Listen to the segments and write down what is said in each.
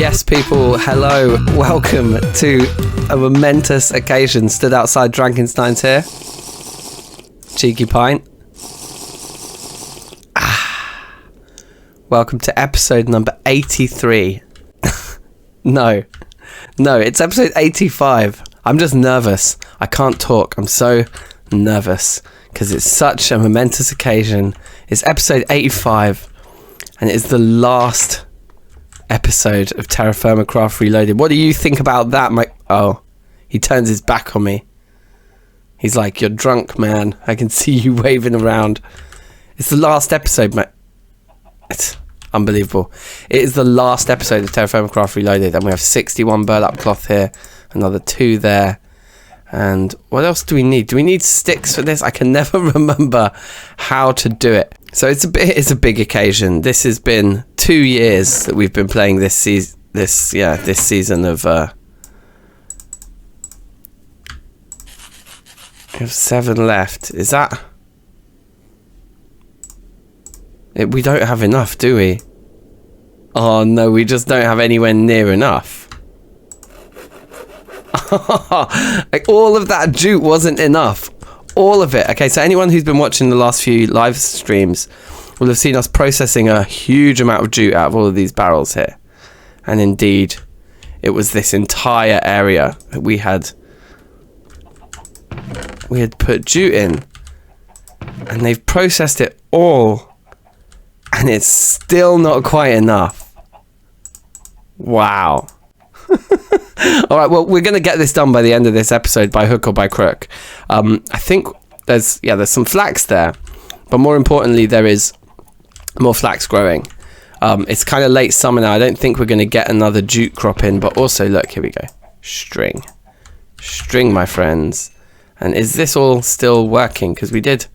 Yes, people, hello, welcome to a momentous occasion. Stood outside DankNStein's here. Cheeky pint. Welcome to episode number 83. No, it's episode 85. I'm just nervous. I can't talk. I'm so nervous because it's such a momentous occasion. It's episode 85 and it is the last episode of TerraFirmaCraft Reloaded. What do you think about that, Mike? Oh, he turns his back on me. He's like, you're drunk, man. I can see you waving around. It's the last episode, mate. It's unbelievable. It is the last episode of TerraFirmaCraft Reloaded, and we have 61 burlap cloth here, another 2 there. And what else do we need? Do we need sticks for this? I can never remember how to do it. So it's a big occasion. This has been 2 years that we've been playing this season. This season of. We have 7 left. Is that? We don't have enough, do we? Oh no, we just don't have anywhere near enough. Like, all of that jute wasn't enough. All of it. Okay, so anyone who's been watching the last few live streams will have seen us processing a huge amount of jute out of all of these barrels here. And indeed, it was this entire area that we had put jute in. And they've processed it all. And it's still not quite enough. Wow. Alright, well, we're going to get this done by the end of this episode, by hook or by crook. I think there's some flax there. But more importantly, there is more flax growing. It's kind of late summer now. I don't think we're going to get another jute crop in. But also, look, here we go. String, my friends. And is this all still working? Because we did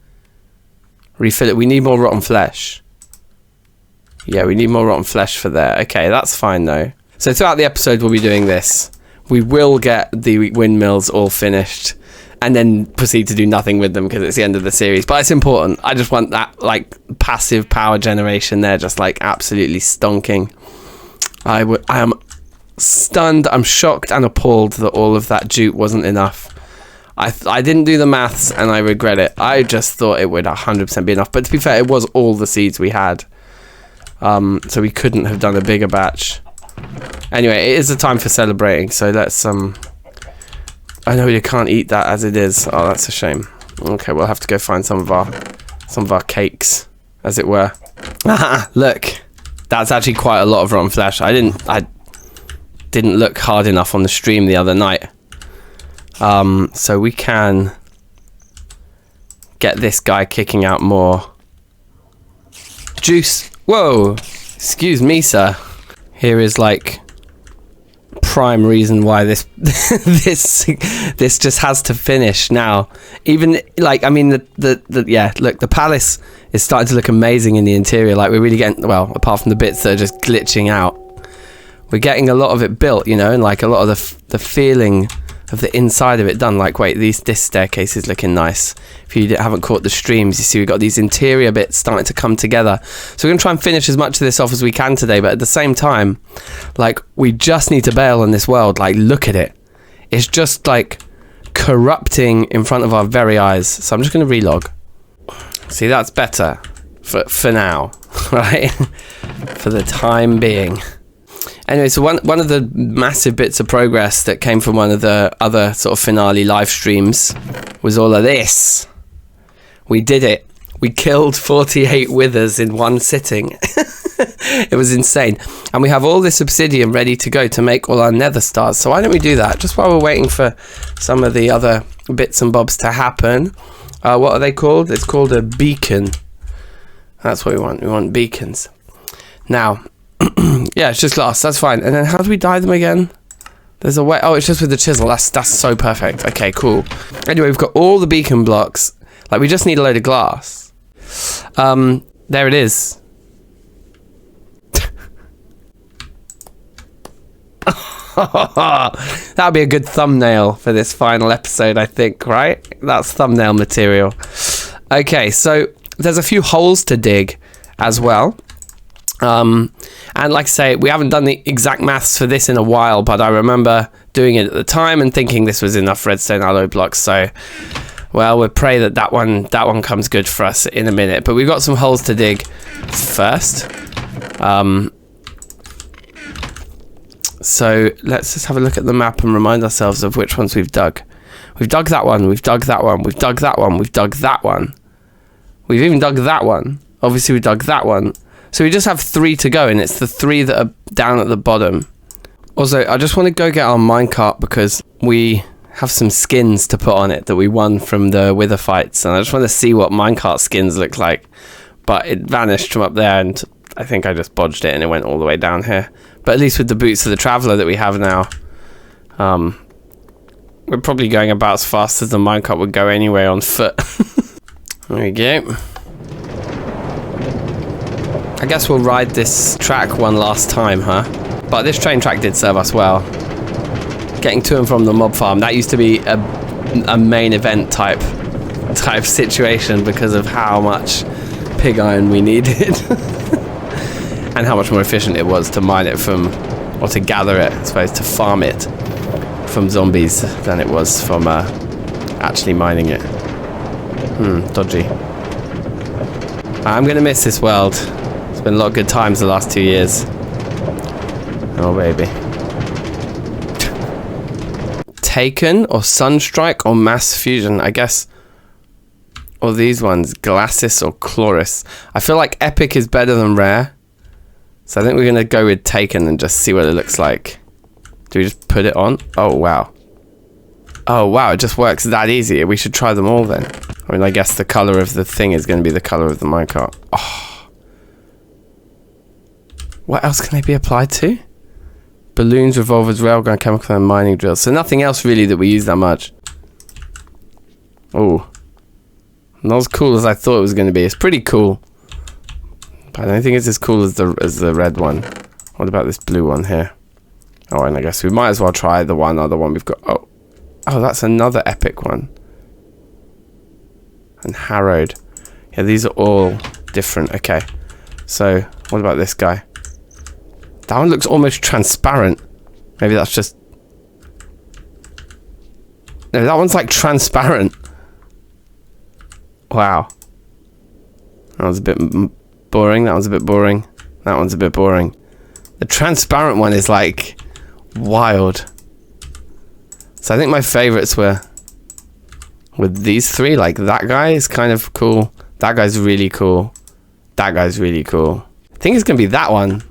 refill it. We need more rotten flesh. Yeah, we need more rotten flesh for there. Okay, that's fine though. So throughout the episode, we'll be doing this. We will get the windmills all finished and then proceed to do nothing with them because it's the end of the series. But it's important. I just want that, like, passive power generation there, just like absolutely stonking. I am stunned. I'm shocked and appalled that all of that jute wasn't enough. I didn't do the maths and I regret it. I just thought it would 100% be enough. But to be fair, it was all the seeds we had. So we couldn't have done a bigger batch. Anyway, it is a time for celebrating, so let's I know you can't eat that as it is. Oh, that's a shame. Okay, we'll have to go find some of our cakes, as it were. Look, that's actually quite a lot of rotten flesh. I didn't look hard enough on the stream the other night. So we can get this guy kicking out more juice. Whoa, excuse me, sir. Here is like prime reason why this this just has to finish now. Even like, I mean, look, the palace is starting to look amazing in the interior. Like, we're really getting, well, apart from the bits that are just glitching out, we're getting a lot of it built, you know, and like a lot of the feeling of the inside of it done. Like, wait, this staircase is looking nice. If you haven't caught the streams, you see we've got these interior bits starting to come together. So we're going to try and finish as much of this off as we can today, but at the same time, like, we just need to bail on this world. Like, look at it. It's just like corrupting in front of our very eyes. So I'm just going to relog. See, that's better for now, right? For the time being. Anyway, so one of the massive bits of progress that came from one of the other sort of finale live streams was all of this. We did it. We killed 48 withers in one sitting. It was insane. And we have all this obsidian ready to go to make all our nether stars. So why don't we do that? Just while we're waiting for some of the other bits and bobs to happen. What are they called? It's called a beacon. That's what we want. We want beacons. Now, yeah, it's just glass. That's fine. And then how do we dye them again? There's a way. Oh, it's just with the chisel. That's so perfect. Okay, cool. Anyway, we've got all the beacon blocks. Like, we just need a load of glass. There it is. That would be a good thumbnail for this final episode, I think, right? That's thumbnail material. Okay, so there's a few holes to dig as well. And like I say, we haven't done the exact maths for this in a while, but I remember doing it at the time and thinking this was enough redstone alloy blocks. So, well, we'll pray that one comes good for us in a minute. But we've got some holes to dig first. So let's just have a look at the map and remind ourselves of which ones we've dug. We've dug that one, we've dug that one, we've dug that one, we've dug that one. We've even dug that one. Obviously we dug that one. So we just have 3 to go, and it's the 3 that are down at the bottom. Also, I just want to go get our minecart because we have some skins to put on it that we won from the wither fights, and I just want to see what minecart skins look like. But it vanished from up there, and I think I just bodged it and it went all the way down here. But at least with the boots of the traveller that we have now, we're probably going about as fast as the minecart would go anyway on foot. There we go. I guess we'll ride this track one last time, huh? But this train track did serve us well. Getting to and from the mob farm, that used to be a main event type situation because of how much pig iron we needed. And how much more efficient it was to mine it from, or to gather it, I suppose, to farm it from zombies than it was from actually mining it. Dodgy. I'm gonna miss this world. It's been a lot of good times the last 2 years. Oh baby. Taken or Sunstrike or Mass Fusion, I guess. Or these ones, Glacis or Chloris. I feel like Epic is better than Rare. So I think we're gonna go with Taken and just see what it looks like. Do we just put it on? Oh wow. Oh wow, it just works that easy. We should try them all then. I mean, I guess the colour of the thing is going to be the colour of the minecart. Oh. What else can they be applied to? Balloons, revolvers, railgun, chemical and mining drills. So nothing else really that we use that much. Oh. Not as cool as I thought it was going to be. It's pretty cool. But I don't think it's as cool as the red one. What about this blue one here? Oh, and I guess we might as well try the other one we've got. Oh, that's another epic one. And harrowed. Yeah, these are all different. Okay. So, what about this guy? That one looks almost transparent. Maybe that's just... No, that one's like transparent. Wow. That was a bit boring. That one's a bit boring. That one's a bit boring. The transparent one is like wild. So I think my favorites were with these 3. Like that guy is kind of cool. That guy's really cool. That guy's really cool. I think it's gonna be that one.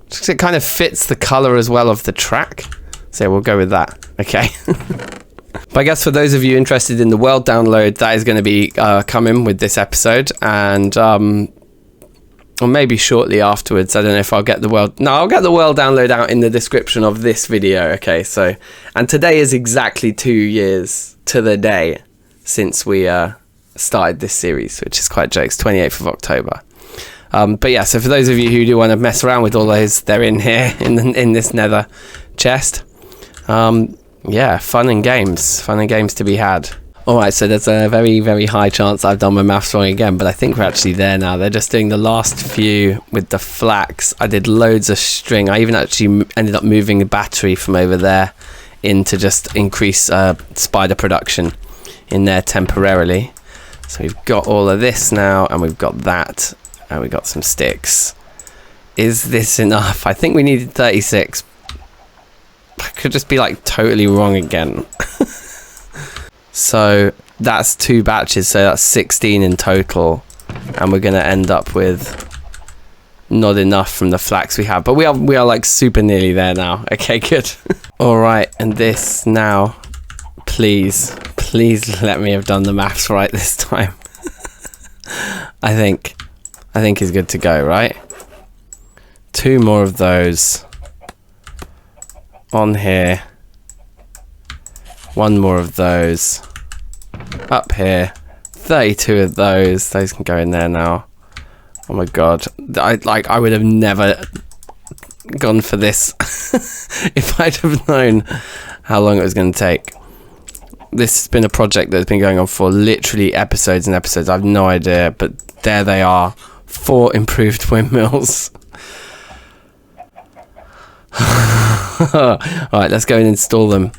Just 'cause it kind of fits the color as well of the track. So we'll go with that. Okay. But I guess for those of you interested in the world download, that is going to be coming with this episode, and or maybe shortly afterwards. I don't know if I'll get the world... No, I'll get the world download out in the description of this video. Okay, so... And today is exactly 2 years to the day since we started this series, which is quite jokes, 28th of October. But yeah, so for those of you who do want to mess around with all those, they're in here, in this nether chest. Yeah, fun and games to be had. Alright, so there's a very, very high chance I've done my maths wrong again, but I think we're actually there now. They're just doing the last few with the flax. I did loads of string. I even actually ended up moving the battery from over there in to just increase spider production in there temporarily. So we've got all of this now, and we've got that, and we've got some sticks. Is this enough? I think we needed 36. I could just be like totally wrong again. So that's 2 batches, so that's 16 in total, and we're gonna end up with not enough from the flax we have, but we are like super nearly there now. Okay, good. All right, and this now, please let me have done the maths right this time. I think is good to go, right? 2 more of those on here. 1 more of those up here. 32 of those. Those can go in there now. Oh my god. I would have never gone for this if I'd have known how long it was going to take. This has been a project that's been going on for literally episodes and episodes. I have no idea, but there they are. 4 improved windmills. Alright, let's go and install them.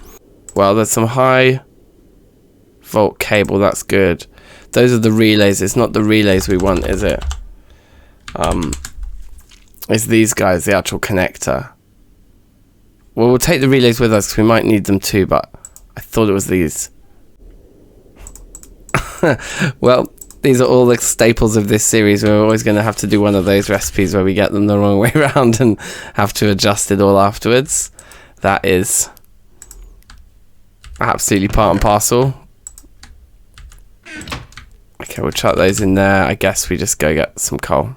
Well, there's some high volt cable, that's good. Those are the relays. It's not the relays we want, is it? It's these guys, the actual connector. Well, we'll take the relays with us because we might need them too, but I thought it was these. Well, these are all the staples of this series. We're always going to have to do one of those recipes where we get them the wrong way around and have to adjust it all afterwards. That is absolutely part and parcel. Okay, we'll chuck those in there. I guess we just go get some coal.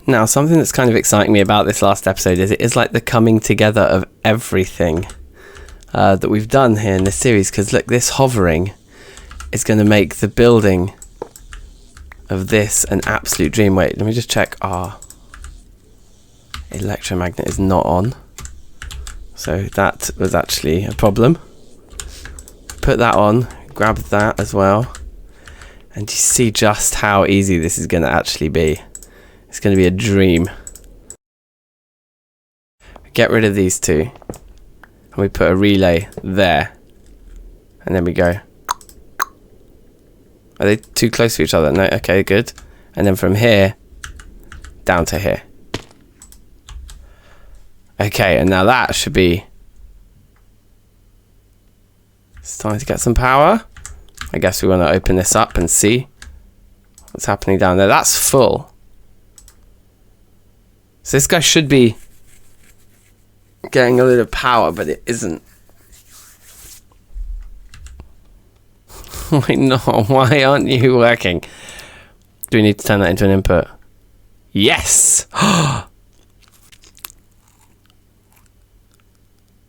Now, something that's kind of exciting me about this last episode is it is like the coming together of everything that we've done here in this series. Because look, this hovering is going to make the building of this an absolute dream. Wait, let me just check. Electromagnet is not on. So that was actually a problem. Put that on, grab that as well. And you see just how easy this is going to actually be. It's going to be a dream. Get rid of these two. And we put a relay there. And then we go. Are they too close to each other? No, okay, good. And then from here, down to here. Okay, and now that should be starting to get some power. I guess we want to open this up and see what's happening down there. That's full. So this guy should be getting a little power, but it isn't. Wait, no, why aren't you working? Do we need to turn that into an input? Yes!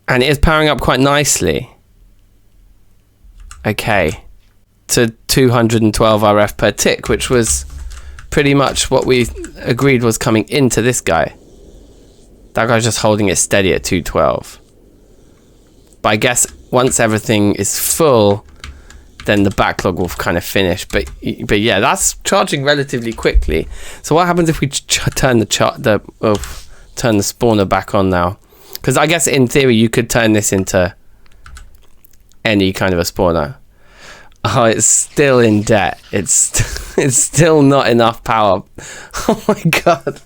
And it is powering up quite nicely. Okay. To 212 RF per tick, which was pretty much what we agreed was coming into this guy. That guy's just holding it steady at 212. But I guess once everything is full, then the backlog will kind of finish. But yeah, that's charging relatively quickly. So what happens if we turn the spawner back on now? Because I guess in theory you could turn this into any kind of a spawner. Oh, it's still in debt. It's still not enough power. Oh my god.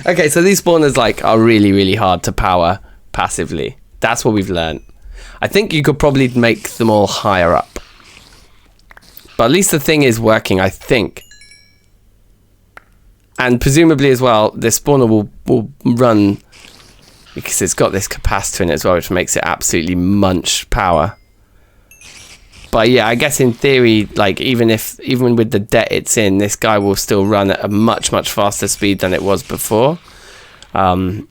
Okay, so these spawners are really, really hard to power passively. That's what we've learned. I think you could probably make them all higher up. But at least the thing is working, I think. And presumably as well, this spawner will run because it's got this capacitor in it as well, which makes it absolutely munch power. But yeah, I guess in theory, even with the debt it's in, this guy will still run at a much, much faster speed than it was before. But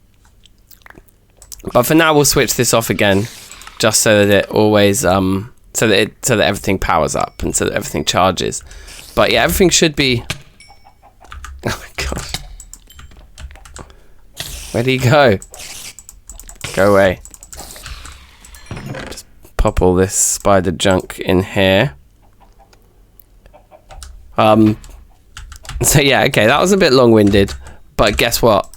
for now, we'll switch this off again, just so that it always, so that everything powers up and so that everything charges. But yeah, everything should be. Oh my gosh, where do you go? Go away. Just pop all this spider junk in here. So yeah, okay, that was a bit long-winded, but guess what?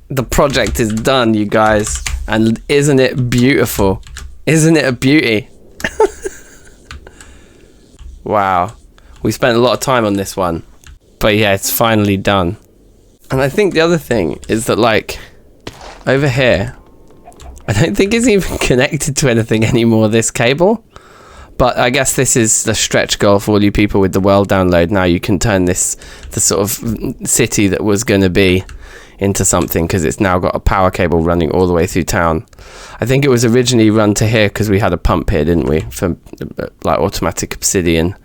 The project is done, you guys, and isn't it beautiful? Isn't it a beauty? Wow, we spent a lot of time on this one, but yeah, it's finally done. And I think the other thing is that over here, I don't think it's even connected to anything anymore, this cable. But I guess this is the stretch goal for all you people with the world download. Now you can turn the sort of city that was going to be into something, because it's now got a power cable running all the way through town. I think it was originally run to here because we had a pump here, didn't we, for automatic obsidian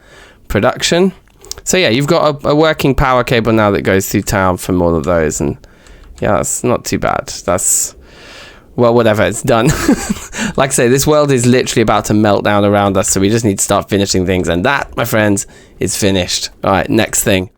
production. So yeah, you've got a working power cable now that goes through town from all of those, and yeah, that's not too bad. That's, well, whatever, it's done. Like I say, this world is literally about to melt down around us, so we just need to start finishing things, and that, my friends, is finished. All right, next thing.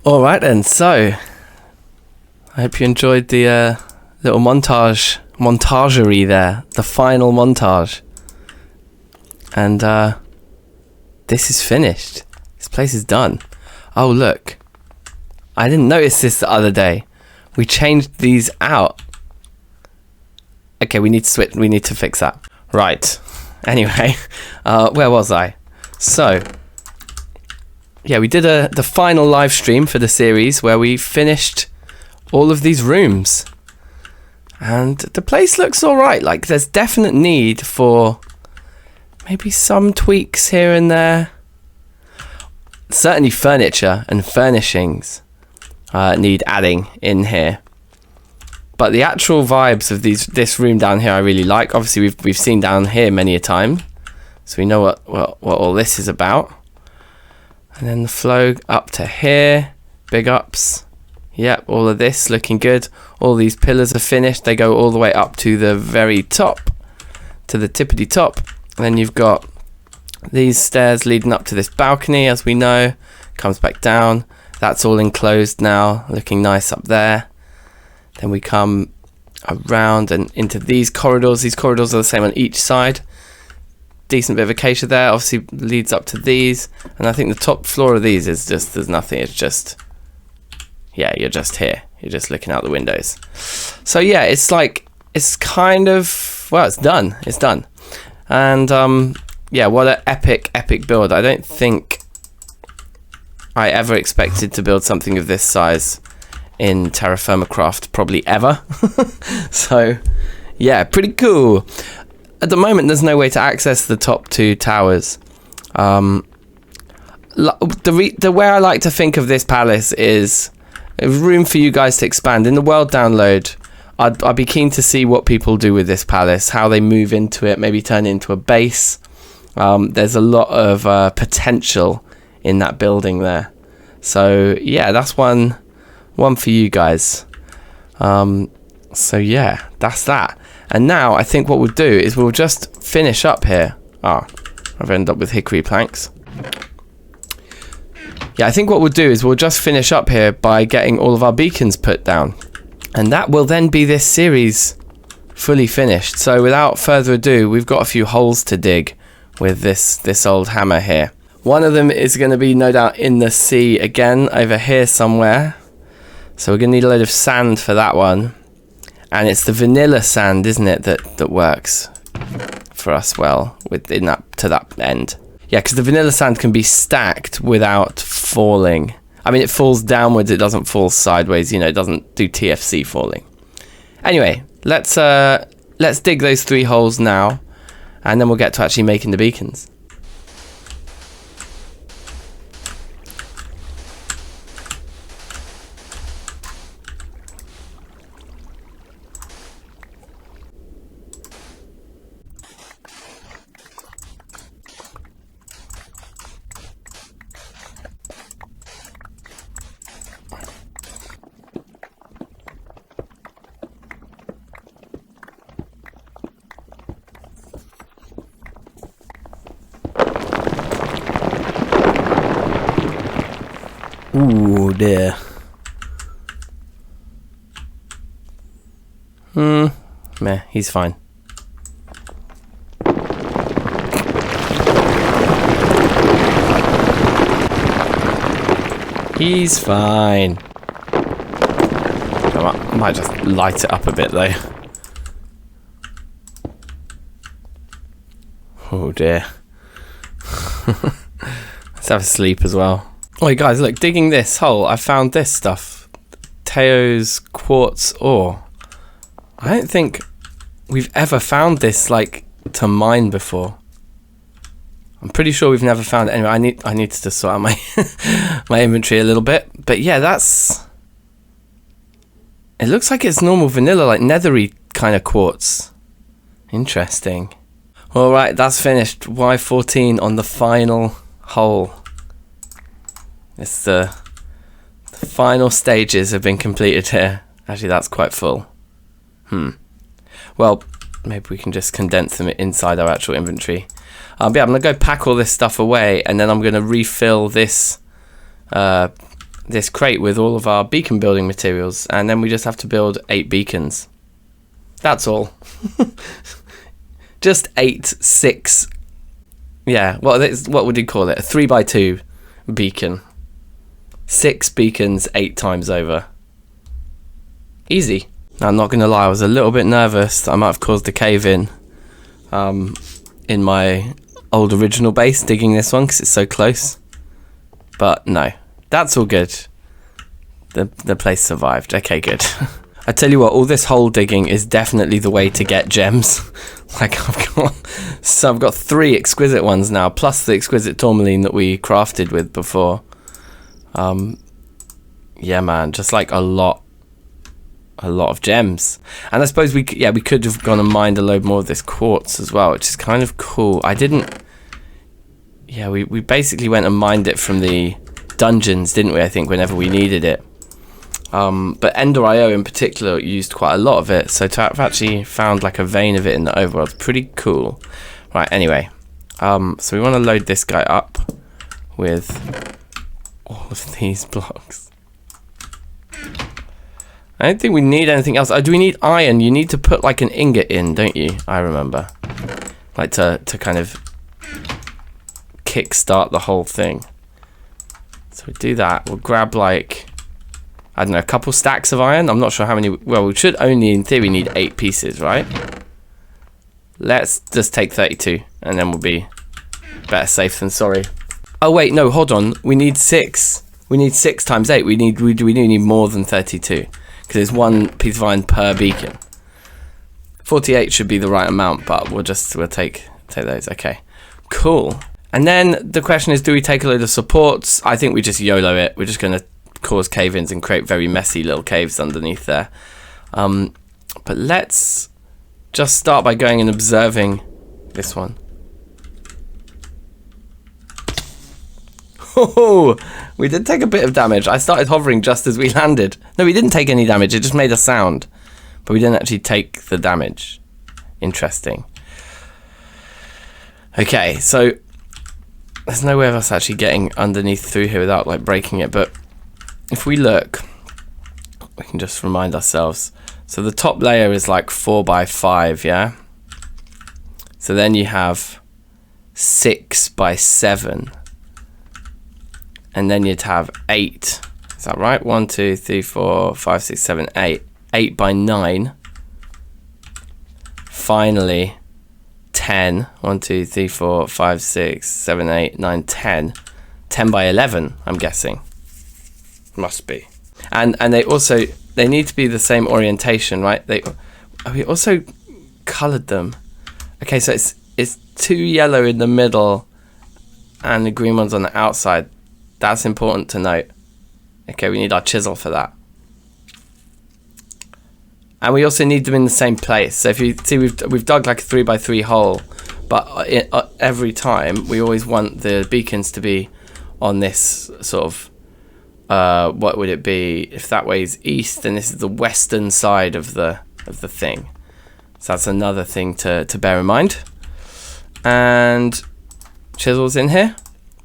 Alright then, so I hope you enjoyed the little montagery there, the final montage. And this is finished. This place is done. Oh look, I didn't notice this the other day. We changed these out. Okay, we need to switch. We need to fix that. Right. Anyway, where was I? So, yeah, we did the final live stream for the series where we finished all of these rooms, and the place looks all right. Like, there's definite need for maybe some tweaks here and there. Certainly, furniture and furnishings need adding in here. But the actual vibes of this room down here I really like. Obviously we've seen down here many a time, so we know what all this is about. And then the flow up to here, big ups. Yep, all of this looking good. All these pillars are finished. They go all the way up to the very top, to the tippity top. And then you've got these stairs leading up to this balcony, as we know. Comes back down. That's all enclosed now, looking nice up there. Then we come around and into these corridors. These corridors are the same on each side. Decent bit of acacia there. Obviously leads up to these. And I think the top floor of these is just, there's nothing. It's just, yeah, you're just here. You're just looking out the windows. So yeah, it's like, it's kind of, well, it's done. It's done. And yeah, what an epic build. I don't think I ever expected to build something of this size in TerraFirmaCraft, probably ever. So yeah, pretty cool. At the moment there's no way to access the top two towers. The way I like to think of this palace is a room for you guys to expand. In the world download, I'd be keen to see what people do with this palace, how they move into it, maybe turn it into a base. There's a lot of potential in that building there. So yeah, that's one for you guys. So yeah, that's that. And now I think what we'll do is we'll just finish up here. I've ended up with hickory planks. Yeah, I think what we'll do is we'll just finish up here by getting all of our beacons put down, and that will then be this series fully finished. So without further ado, we've got a few holes to dig with this old hammer here. One of them is going to be no doubt in the sea again, over here somewhere. So we're going to need a load of sand for that one. And it's the vanilla sand, isn't it, that works for us well within that, to that end. Yeah, because the vanilla sand can be stacked without falling. I mean, it falls downwards, it doesn't fall sideways, you know, it doesn't do TFC falling. Anyway, let's dig those 3 holes now, and then we'll get to actually making the beacons. Ooh, dear. Meh, he's fine. He's fine. I might just light it up a bit though. Oh dear. Let's have a sleep as well. Oh guys, look, digging this hole, I found this stuff. Teo's quartz ore. I don't think we've ever found this, like, to mine before. I'm pretty sure we've never found it. Anyway, I need to sort out my my inventory a little bit. But yeah, that's... It looks like it's normal vanilla, like nethery kind of quartz. Interesting. Alright, that's finished. Y14 on the final hole. It's the final stages have been completed here. Actually, that's quite full. Well, maybe we can just condense them inside our actual inventory. But yeah, I'm gonna go pack all this stuff away, and then I'm gonna refill this this crate with all of our beacon building materials, and then we just have to build 8 beacons. That's all. Just 8, 6. Yeah, what would you call it? A 3x2 beacon. 6 beacons 8 times over. Easy. Now, I'm not going to lie, I was a little bit nervous that I might have caused a cave in my old original base digging this one because it's so close. But no, that's all good. The place survived. Okay, good. I tell you what, all this hole digging is definitely the way to get gems. Like I've got 3 exquisite ones now, plus the exquisite tourmaline that we crafted with before. Yeah, man, just like a lot of gems. And I suppose we could have gone and mined a load more of this quartz as well, which is kind of cool. We basically went and mined it from the dungeons, didn't we? I think whenever we needed it. But Ender.io in particular used quite a lot of it, so to have actually found like a vein of it in the overworld is pretty cool. Right, anyway, so we want to load this guy up with all of these blocks. I don't think we need anything else. Do we need iron? You need to put like an ingot in, don't you? I remember, like to kind of kickstart the whole thing. So we do that. We'll grab like, I don't know, a couple stacks of iron. I'm not sure how many. Well, we should only, in theory, need 8 pieces, right? Let's just take 32, and then we'll be better safe than sorry. Oh wait, no, hold on. We need 6. We need 6 times 8. We do need more than 32 because there's 1 piece of iron per beacon. 48 should be the right amount, but we'll take those. Okay, cool. And then the question is, do we take a load of supports? I think we just YOLO it. We're just going to cause cave-ins and create very messy little caves underneath there. But let's just start by going and observing this one. Oh, we did take a bit of damage. I started hovering just as we landed. No, we didn't take any damage. It just made a sound. But we didn't actually take the damage. Interesting. Okay, so there's no way of us actually getting underneath through here without like breaking it, but if we look, we can just remind ourselves. So the top layer is like 4x5, yeah? So then you have 6x7. And then you'd have 8. Is that right? 1, 2, 3, 4, 5, 6, 7, 8. 8x9. Finally, 10. 1, 2, 3, 4, 5, 6, 7, 8, 9, 10. 10x11, I'm guessing. Must be. And they need to be the same orientation, right? We also colored them. Okay, so it's 2 yellow in the middle and the green ones on the outside. That's important to note. Okay, we need our chisel for that. And we also need them in the same place. So if you see, we've dug like a 3x3 hole, but every time we always want the beacons to be on this sort of what would it be if that way is east, and this is the western side of the thing. So that's another thing to bear in mind. And chisels in here.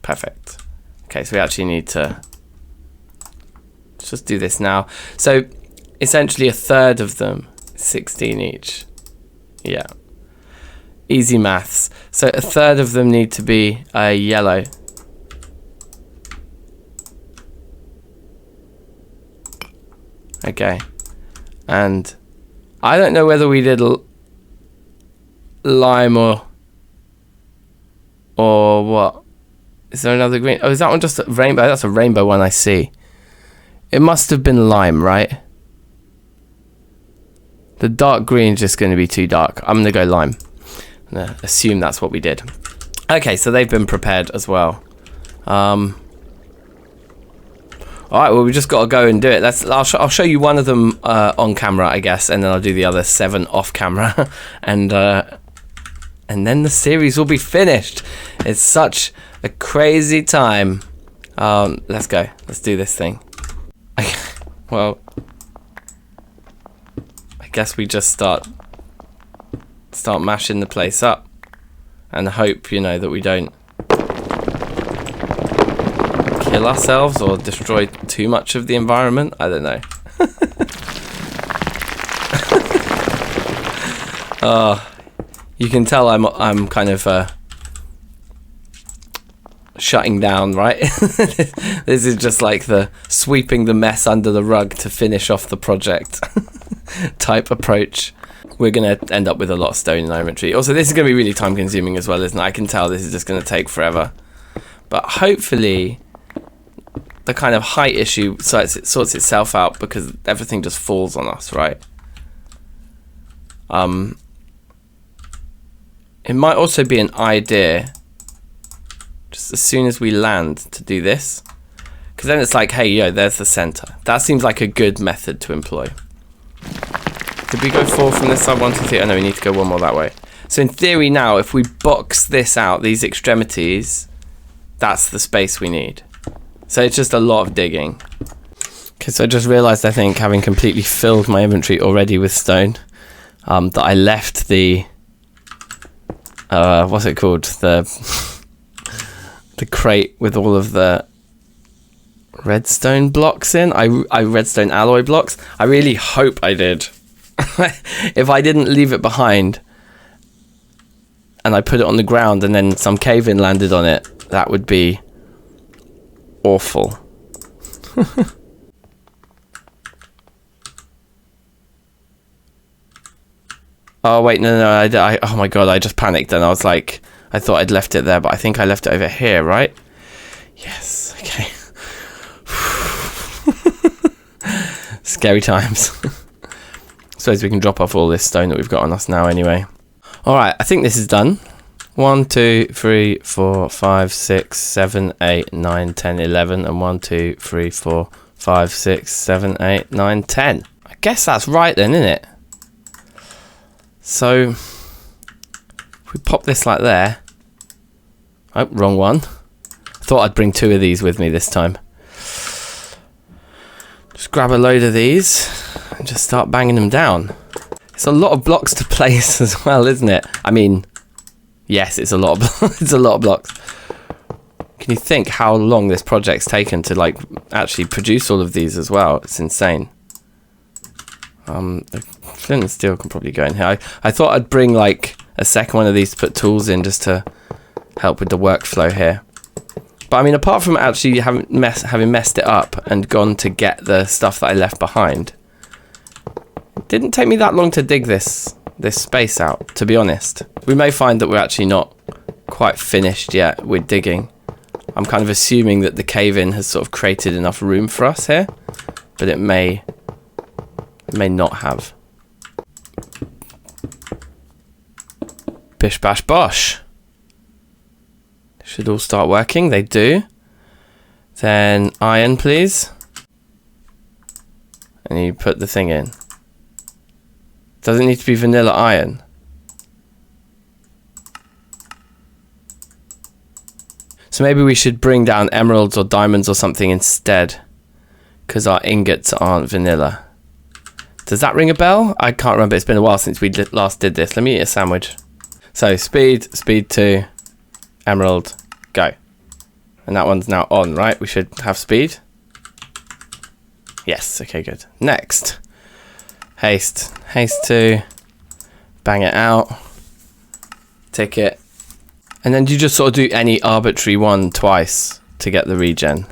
Perfect. Okay, so we actually need to just do this now. So essentially a third of them, 16 each. Yeah. Easy maths. So a third of them need to be yellow. Okay. And I don't know whether we did lime or what. Is there another green? Oh, is that one just a rainbow? That's a rainbow one I see. It must have been lime, right? The dark green is just going to be too dark. I'm going to go lime. I'm going to assume that's what we did. Okay, so they've been prepared as well. Alright, well, we just got to go and do it. I'll show you one of them on camera, I guess, and then I'll do the other 7 off camera. And then the series will be finished. It's such a crazy time. Let's go. Let's do this thing. Well, I guess we just start mashing the place up and hope, that we don't kill ourselves or destroy too much of the environment. I don't know. You can tell I'm kind of shutting down, right? This is just like the sweeping the mess under the rug to finish off the project type approach. We're going to end up with a lot of stone in our inventory. Also, this is going to be really time consuming as well, isn't it? I can tell this is just going to take forever. But hopefully the kind of height issue sorts itself out, because everything just falls on us, right? It might also be an idea, just as soon as we land, to do this. Because then it's like, hey, yo, there's the center. That seems like a good method to employ. Did we go 4 from this side? 1, 2, 3. Oh no, we need to go 1 more that way. So in theory now, if we box this out, these extremities, that's the space we need. So it's just a lot of digging. Okay, so I just realized, I think, having completely filled my inventory already with stone, that I left the, what's it called? The crate with all of the redstone blocks in. I redstone alloy blocks. I really hope I did. If I didn't leave it behind and I put it on the ground and then some cave-in landed on it, that would be awful. Oh wait, no, I oh my god, I just panicked and I was like, I thought I'd left it there, but I think I left it over here, right? Yes, okay. Scary times. Suppose we can drop off all this stone that we've got on us now anyway. Alright, I think this is done. 1, 2, 3, 4, 5, 6, 7, 8, 9, 10, 11, and 1, 2, 3, 4, 5, 6, 7, 8, 9, 10. I guess that's right then, isn't it? So, if we pop this like there. Oh, wrong one. Thought I'd bring 2 of these with me this time. Just grab a load of these and just start banging them down. It's a lot of blocks to place as well, isn't it? I mean, yes, it's a lot of it's a lot of blocks. Can you think how long this project's taken to like actually produce all of these as well? It's insane. The flint and steel can probably go in here. I thought I'd bring like a second one of these to put tools in just to help with the workflow here. But I mean, apart from actually having messed it up and gone to get the stuff that I left behind, it didn't take me that long to dig this space out, to be honest. We may find that we're actually not quite finished yet with digging. I'm kind of assuming that the cave-in has sort of created enough room for us here, but it may not have. Bish bash bosh. Should all start working. They do. Then iron, please. And you put the thing in. Doesn't need to be vanilla iron. So maybe we should bring down emeralds or diamonds or something instead, because our ingots aren't vanilla. Does that ring a bell? I can't remember. It's been a while since we last did this. Let me eat a sandwich. So speed 2, emerald, go. And that one's now on, right? We should have speed. Yes, okay, good. Next. Haste 2, bang it out, tick it. And then you just sort of do any arbitrary one twice to get the regen,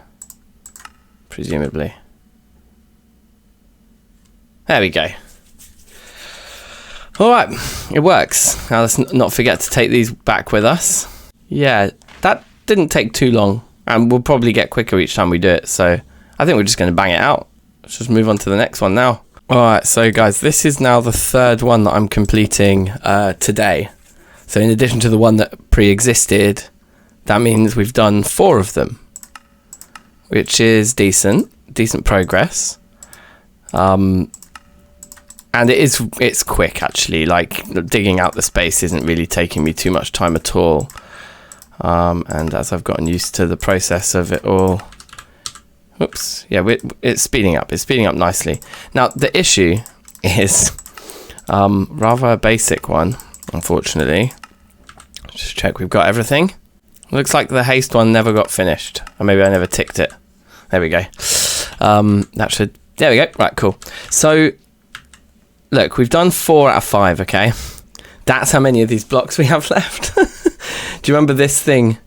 presumably. There we go. Alright, it works. Now let's not forget to take these back with us. Yeah, that didn't take too long, and we'll probably get quicker each time we do it, so I think we're just going to bang it out. Let's just move on to the next one now. Alright, so guys, this is now the 3rd one that I'm completing today. So in addition to the one that pre-existed, that means we've done 4 of them, which is decent progress. And it's quick actually, like digging out the space isn't really taking me too much time at all. And as I've gotten used to the process of it all, oops, yeah, it's speeding up nicely. Now the issue is rather a basic one, unfortunately. Just check we've got everything. Looks like the haste one never got finished. Or maybe I never ticked it. There we go. That should... There we go. Right, cool. So, look, we've done 4 out of 5, okay? That's how many of these blocks we have left. Do you remember this thing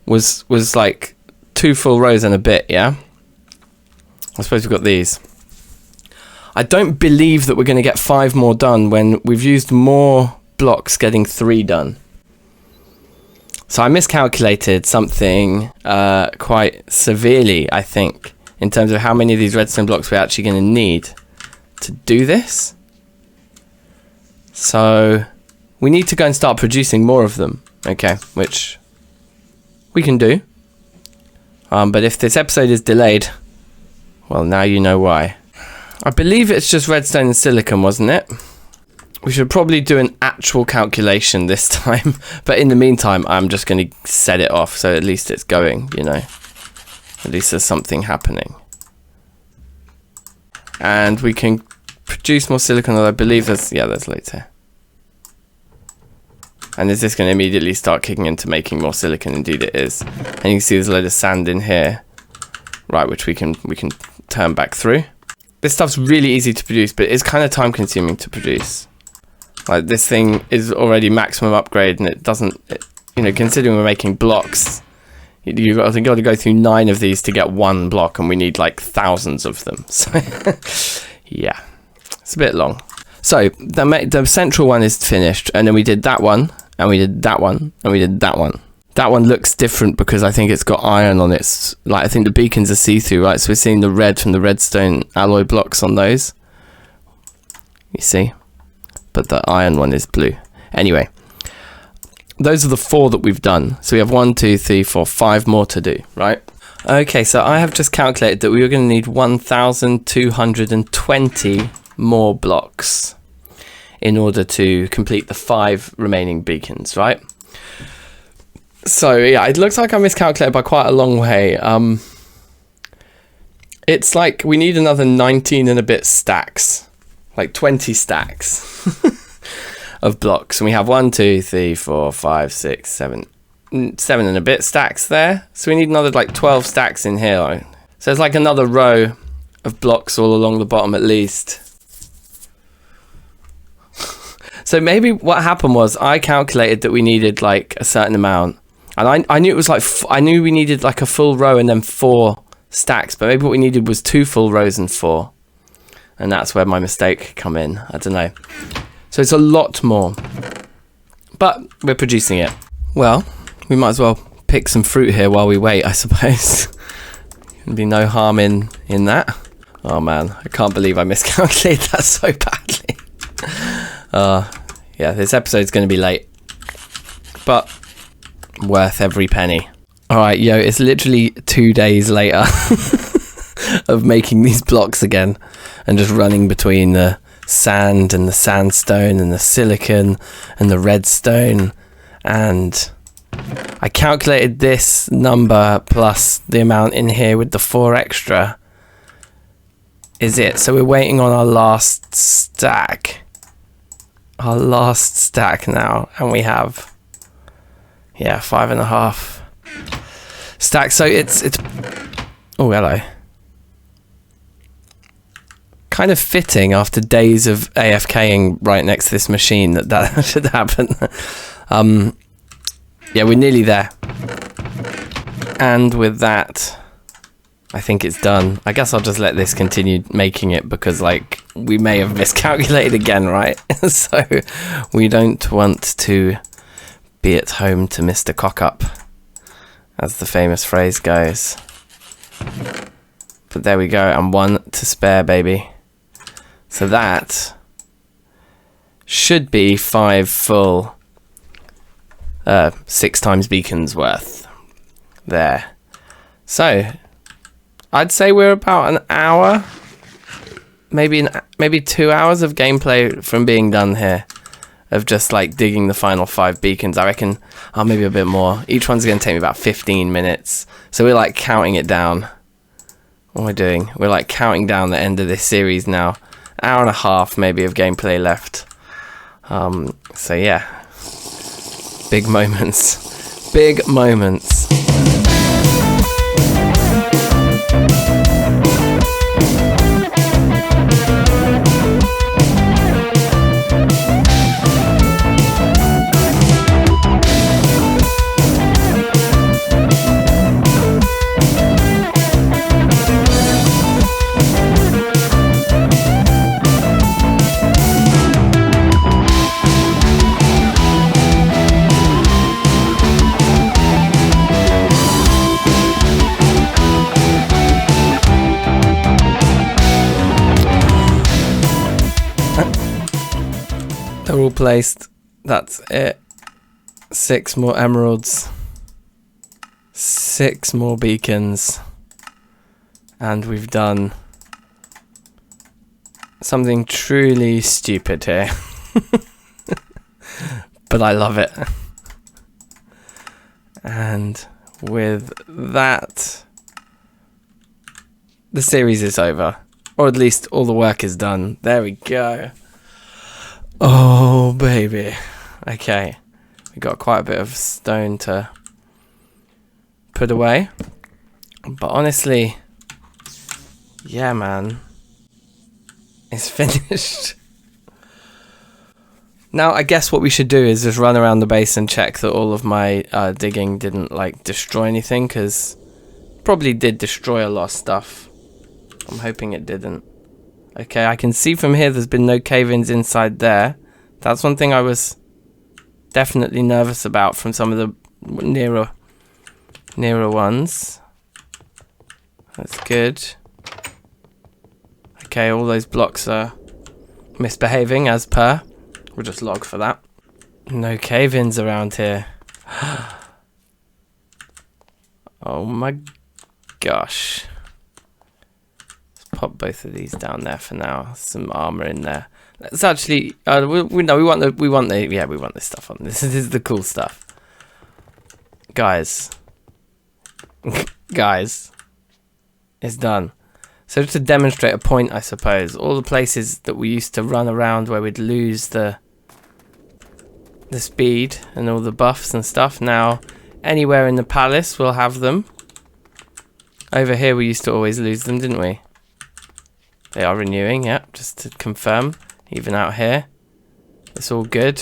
was like 2 full rows and a bit, yeah? I suppose we've got these. I don't believe that we're going to get 5 more done when we've used more blocks getting 3 done. So I miscalculated something quite severely, I think, in terms of how many of these redstone blocks we're actually going to need to do this. So we need to go and start producing more of them, okay, which we can do. But if this episode is delayed, well, now you know why. I believe it's just redstone and silicon, wasn't it? We should probably do an actual calculation this time. But in the meantime, I'm just going to set it off so at least it's going, you know. At least there's something happening. And we can produce more silicon, although I believe there's loads here. And is this going to immediately start kicking into making more silicon? Indeed it is. And you can see there's a load of sand in here. Right, which we can turn back through. This stuff's really easy to produce, but it's kind of time consuming to produce. Like, this thing is already maximum upgrade, and it doesn't, you know, considering we're making blocks, you've got to go through 9 of these to get 1 block, and we need like thousands of them. So, yeah, it's a bit long. So the central one is finished, and then we did that one, and we did that one, and we did that one. That one looks different because I think it's got iron on it. Like, I think the beacons are see-through, right? So we're seeing the red from the redstone alloy blocks on those. You see? But the iron one is blue. Anyway, those are the 4 that we've done. So we have 1, 2, 3, 4, 5 more to do, right? Okay, so I have just calculated that we are going to need 1,220 more blocks in order to complete the 5 remaining beacons, right? So yeah, it looks like I miscalculated by quite a long way. It's like we need another 19 and a bit stacks, like 20 stacks of blocks, and we have 1, 2, 3, 4, 5, 6, 7 and a bit stacks there. So we need another like 12 stacks in here. So there's like another row of blocks all along the bottom at least. So maybe what happened was I calculated that we needed like a certain amount. And I knew it was like, I knew we needed like a full row and then 4 stacks, but maybe what we needed was 2 full rows and 4. And that's where my mistake come in. I don't know. So it's a lot more, but we're producing it. Well, we might as well pick some fruit here while we wait, I suppose. There'd be no harm in that. Oh man, I can't believe I miscalculated that so badly. Yeah, this episode's going to be late, but worth every penny. Alright, yo, it's literally 2 days later of making these blocks again and just running between the sand and the sandstone and the silicon and the redstone, and I calculated this number plus the amount in here with the 4 extra is it. So we're waiting on our last stack. Our last stack now, and we have 5.5 stacks. So it's oh, hello. Kind of fitting after days of AFKing right next to this machine that should happen. Yeah, we're nearly there. And with that, I think it's done. I guess I'll just let this continue making it because, like, we may have miscalculated again, right? So we don't want to be at home to Mr. Cock-Up, as the famous phrase goes. But there we go, and 1 to spare, baby. So that should be 5 full 6 times beacons worth there. So I'd say we're about an hour, maybe 2 hours of gameplay from being done here, of just like digging the final 5 beacons. I reckon, maybe a bit more. Each one's going to take me about 15 minutes. So we're like counting it down. What am I doing? We're like counting down the end of this series now. Hour and a half maybe of gameplay left. So yeah, big moments Big moments. They're all placed. That's it. 6 more emeralds. 6 more beacons. And we've done something truly stupid here. But I love it. And with that, the series is over. Or at least all the work is done. There we go. Oh, baby. Okay. We got quite a bit of stone to put away. But honestly, yeah, man. It's finished. Now, I guess what we should do is just run around the base and check that all of my digging didn't, like, destroy anything, because probably did destroy a lot of stuff. I'm hoping it didn't. Okay, I can see from here there's been no cave-ins inside there. That's one thing I was definitely nervous about from some of the nearer ones. That's good. Okay, all those blocks are misbehaving as per. We'll just log for that. No cave-ins around here. Oh my gosh. Pop both of these down there for now. Some armor in there. Let's actually. We want this stuff on. This is the cool stuff, guys. Guys, it's done. So to demonstrate a point, I suppose, all the places that we used to run around where we'd lose the speed and all the buffs and stuff. Now, anywhere in the palace, we'll have them. Over here, we used to always lose them, didn't we? They are renewing, yeah, just to confirm. Even out here, it's all good.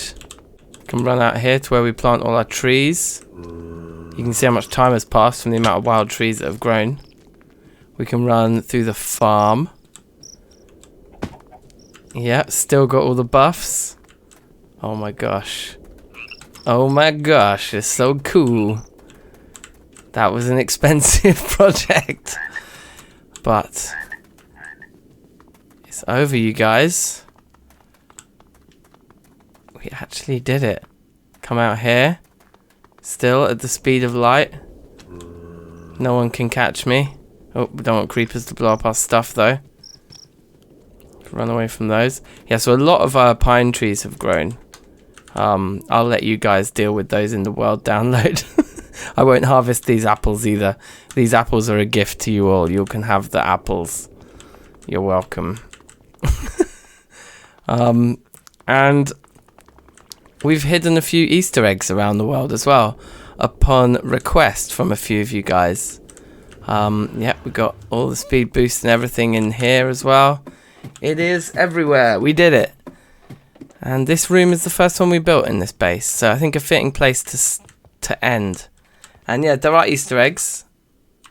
Can run out here to where we plant all our trees. You can see how much time has passed from the amount of wild trees that have grown. We can run through the farm. Yeah, still got all the buffs. Oh my gosh. Oh my gosh, it's so cool. That was an expensive project. But it's over, you guys. We actually did it. Come out here. Still at the speed of light. No one can catch me. Oh, we don't want creepers to blow up our stuff though. Run away from those. Yeah, so a lot of our pine trees have grown. I'll let you guys deal with those in the world download. I won't harvest these apples either. These apples are a gift to you all. You can have the apples. You're welcome. And we've hidden a few Easter eggs around the world as well, upon request from a few of you guys. Yeah, we got all the speed boosts and everything in here as well. It is everywhere. We did it. And this room is the first one we built in this base, so I think a fitting place to end. And yeah, there are Easter eggs.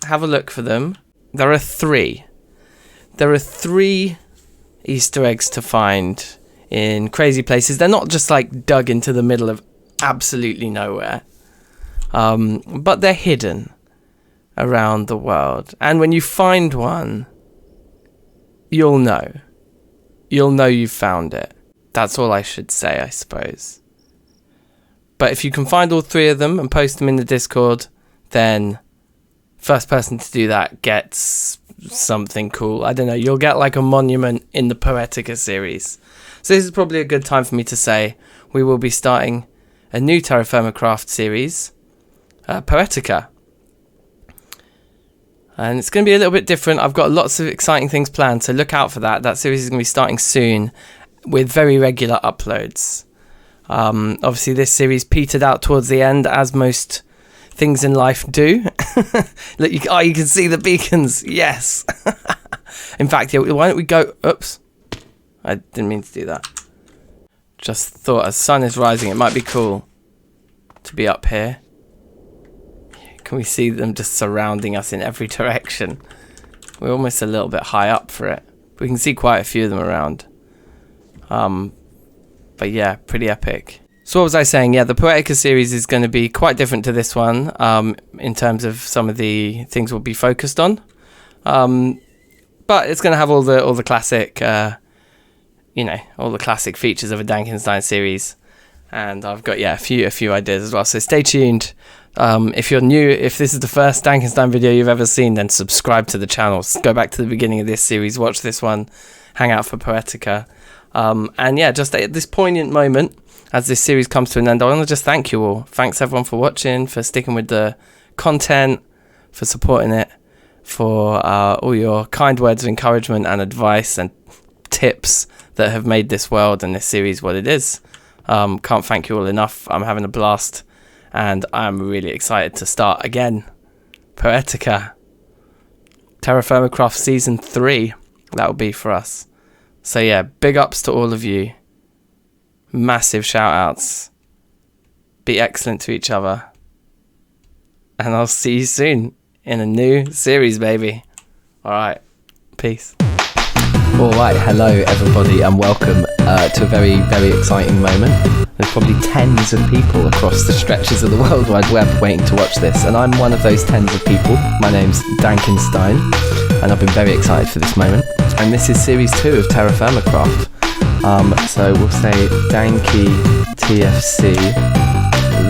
Have a look for them. There are 3. There are 3 Easter eggs to find in crazy places. They're not just like dug into the middle of absolutely nowhere, but they're hidden around the world. And when you find one, you'll know you've found it. That's all I should say, I suppose. But if you can find all 3 of them and post them in the Discord, then first person to do that gets something cool. I don't know, you'll get like a monument in the Poetica series. So this is probably a good time for me to say we will be starting a new TerraFirmaCraft series, Poetica. And it's going to be a little bit different. I've got lots of exciting things planned, so look out for that. That series is going to be starting soon with very regular uploads. Obviously this series petered out towards the end, as most things in life do. Look, you can see the beacons. Yes. In fact, yeah, why don't we go... Oops. I didn't mean to do that. Just thought as sun is rising, it might be cool to be up here. Can we see them just surrounding us in every direction? We're almost a little bit high up for it. We can see quite a few of them around. But yeah, pretty epic. So what was I saying? Yeah, the Poetica series is going to be quite different to this one in terms of some of the things we'll be focused on. But it's going to have all the classic, all the classic features of a DankNStein series. And I've got, a few ideas as well. So stay tuned. If you're new, if this is the first DankNStein video you've ever seen, then subscribe to the channel. Go back to the beginning of this series, watch this one, hang out for Poetica. And yeah, just at this poignant moment, as this series comes to an end, I want to just thank you all. Thanks everyone for watching, for sticking with the content, for supporting it, for all your kind words of encouragement and advice and tips that have made this world and this series what it is. Can't thank you all enough. I'm having a blast, and I'm really excited to start again. Poetica. TerraFirmaCraft Season 3. That will be for us. So yeah, big ups to all of you. Massive shout outs. Be excellent to each other. And I'll see you soon in a new series, baby. Alright, peace. Alright, hello everybody and welcome to a very, very exciting moment. There's probably tens of people across the stretches of the World Wide Web waiting to watch this, and I'm one of those tens of people. My name's DankNStein, and I've been very excited for this moment. And this is Series 2 of TerraFirmaCraft. So we'll say Danky TFC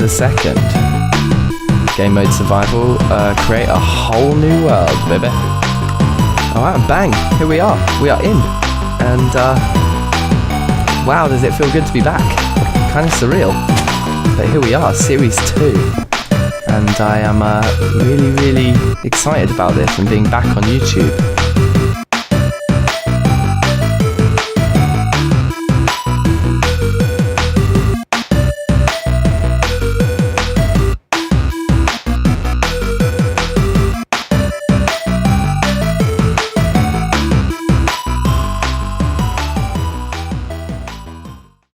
the second. Game mode survival, create a whole new world, baby. Alright, and bang, here we are in. And wow, does it feel good to be back? Kind of surreal. But here we are, Series 2. And I am really, really excited about this and being back on YouTube.